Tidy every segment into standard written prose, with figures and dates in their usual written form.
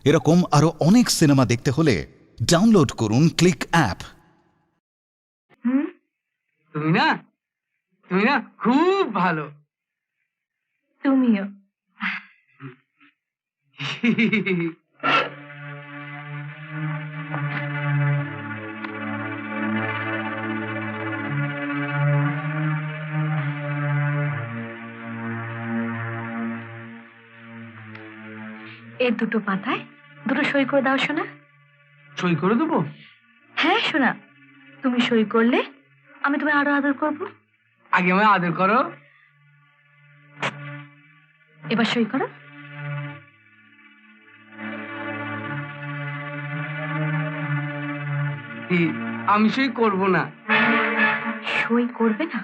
এরকম আরো অনেক সিনেমা দেখতে হলে ডাউনলোড করুন ক্লিক অ্যাপ। তুমি না খুব ভালো। তুমিও। এই দুটো পাতায় দুটো সই করে দাও সোনা। সই করে দেবো? হ্যাঁ সোনা, তুমি সই করলে আমি তোমায় আরো আদর করব। আগে আমায় আদর করো। এবার সই করো। আমি সই করব না। সই করবে না?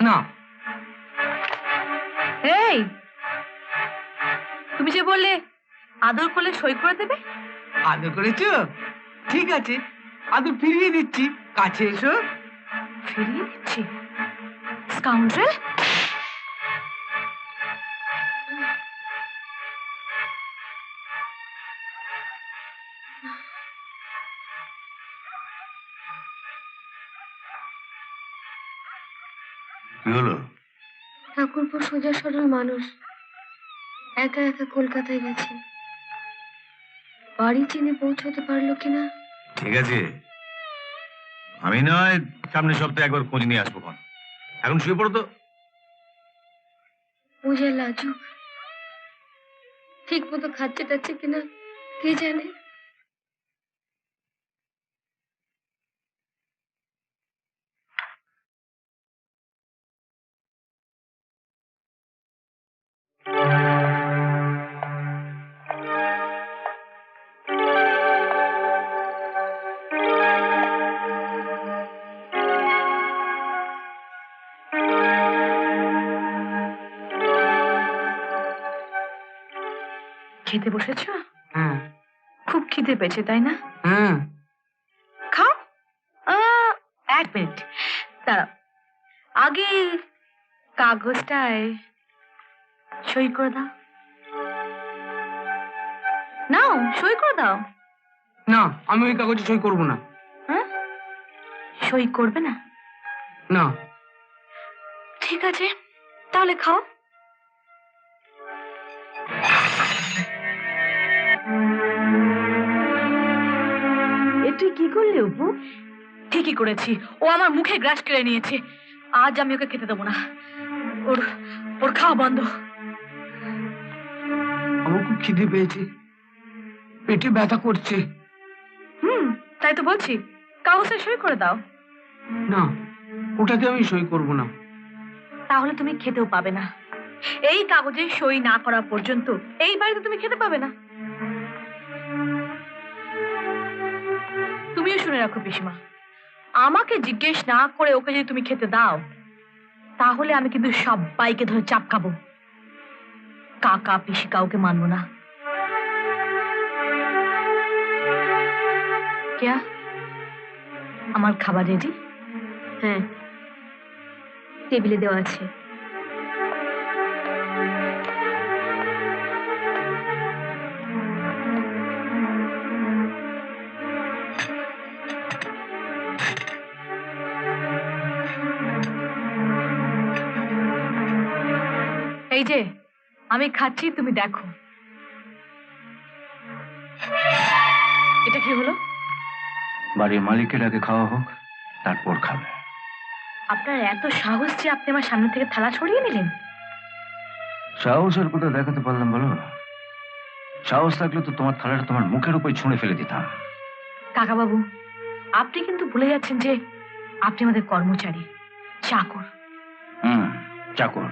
না। এই, তুমি যে বললে আদর করলে সই করে দেবে। আদর করেছো? ঠিক আছে, আদর ফিরিয়ে দিচ্ছি। কাছে এসো। ফিরিয়ে দিচ্ছি? স্কাউন্ড্রেল! কি হলো? ঠাকুরপো সোজা সরল মানুষ, একা একা কলকাতায় গেছে। বাড়ি চিনে পৌঁছাতে পারলো কিনা। ঠিক আছে, আমি নয় সামনের সপ্তাহে একবার খোঁজ নিয়ে আসবো। এখন শুয়ে পড়ো তো। পূজা লাজুক, ঠিক মতো খাচ্ছে টাচ্ছে কিনা কে জানে। খেতে বসেছ? হ্যাঁ। খুব খিদে পেয়েছে তাই না? হ্যাঁ। খাও। এক মিনিট দাঁড়াও, আগে কাগজটায় সই করে দাও। নাও, সই করে দাও। না, আমি ওই কাগজে সই করব না। হ্যাঁ, সই করবে না? না। ঠিক আছে, তাহলে খাও। তুই কি করলি অপু? ঠিকই করেছি, ও আমার মুখে গ্রাস কেড়ে নিয়েছে। আজ আমি ওকে খেতে দেবো না। ওর ওর খাওয়া বন্ধ। আমার খুব খিদে পেয়েছে, পেটে ব্যথা করছে। তাই তো বলছি, কাগজে সই করে দাও। না, ওটাতে আমি সই করব না। তাহলে তুমি খেতেও পাবে না। এই কাগজে সই না করা পর্যন্ত এই বাড়িতে তুমি খেতে পাবে না। তুমিও শুনে রাখো পিসিমা, আমাকে জিজ্ঞেস না করে ওকে যদি তুমি খেতে দাও, তাহলে আমি কিন্তু সবাইকে ধরে চাপকাবো। কাকা পিসি কাউকে মানবো না। क्या আমার খাবার রেডি? হ্যাঁ, টেবিলে দেওয়া আছে। এই যে আমি খাচ্ছি, তুমি দেখো। এটা কি হলো? বাড়ির মালিকের আগে খাওয়া হোক, তারপর খাবে। আপনার এত সাহস যে আপনি আমার সামনে থেকে থালা সরিয়ে নিলেন? সাহসের কথা দেখাতে পারলাম বলো? সাহস থাকলে তো তোমার থালাটা তোমার মুখের উপর ছুঁড়ে ফেলে দিতাম। কাকা বাবু, আপনি কিন্তু ভুলে যাচ্ছেন যে আপনি আমাদের কর্মচারী, চাকর। চাকর।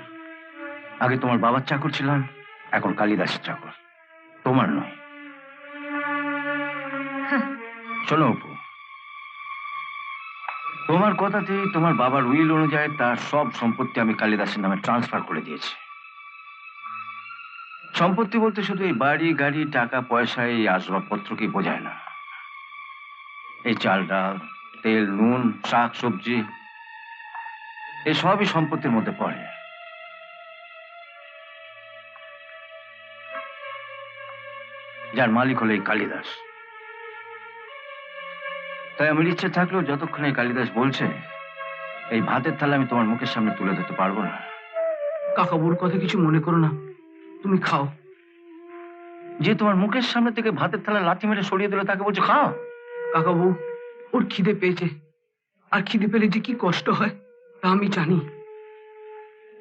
আগে তোমার বাবার চাকর ছিলাম, এখন কালিদাসের চাকর, তোমার নয়। শোনো অপু, তোমার কথাতেই তোমার বাবার উইল অনুযায়ী তার সব সম্পত্তি আমি কালিদাসের নামে ট্রান্সফার করে দিয়েছি। সম্পত্তি বলতে শুধু এই বাড়ি গাড়ি টাকা পয়সা এই আসবাবপত্রকে বোঝায় না। এই চাল ডাল তেল নুন শাক সবজি এই সবই সম্পত্তির মধ্যে পড়ে। যার মালিক হলো এই কালিদাস। তাই আমার ইচ্ছে থাকলেও যতক্ষণ এই কালিদাস বলছে, এই ভাতের থালা আমি তোমার মুখের সামনে তুলে ধরতে পারবো না। কাকাবুর কথা কিছু মনে করো না, তুমি খাও। যে তোমার মুখের সামনে থেকে ভাতের থালা লাথি মেরে সরিয়ে দিলে তাকে বলছো খাও? কাকাবু, ওর খিদে পেয়েছে, আর খিদে পেলে যে কি কষ্ট হয় তা আমি জানি।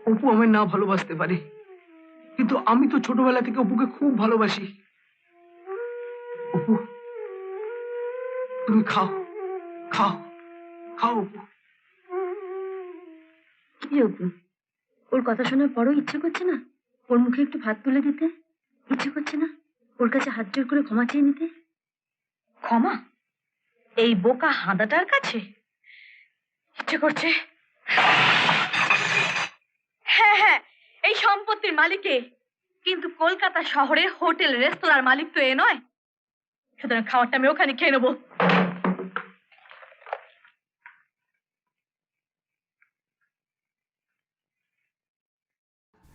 অপু আমায় না ভালোবাসতে পারে, কিন্তু আমি তো ছোটবেলা থেকে অপুকে খুব ভালোবাসি। অপু, তুমি খাও, খাও, খাও অপু। কি অপু, ওর কথা শোনার পরও ইচ্ছে করছে না ওর মুখে একটু ভাত তুলে দিতে? ইচ্ছে করছে না ওর কাছে হাত জোর করে ক্ষমা চেয়ে নিতে? ক্ষমা? এই বোকা হাঁদাটার কাছে? ইচ্ছে করছে। হ্যাঁ হ্যাঁ, এই সম্পত্তির মালিকে, কিন্তু কলকাতা শহরের হোটেল রেস্তোরাঁর মালিক তো এ নয়। সুতরাং খাবারটা আমি ওখানে খেয়ে নেবো।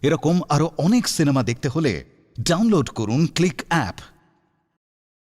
এরকম আরো অনেক সিনেমা দেখতে হলে ডাউনলোড করুন ক্লিক অ্যাপ।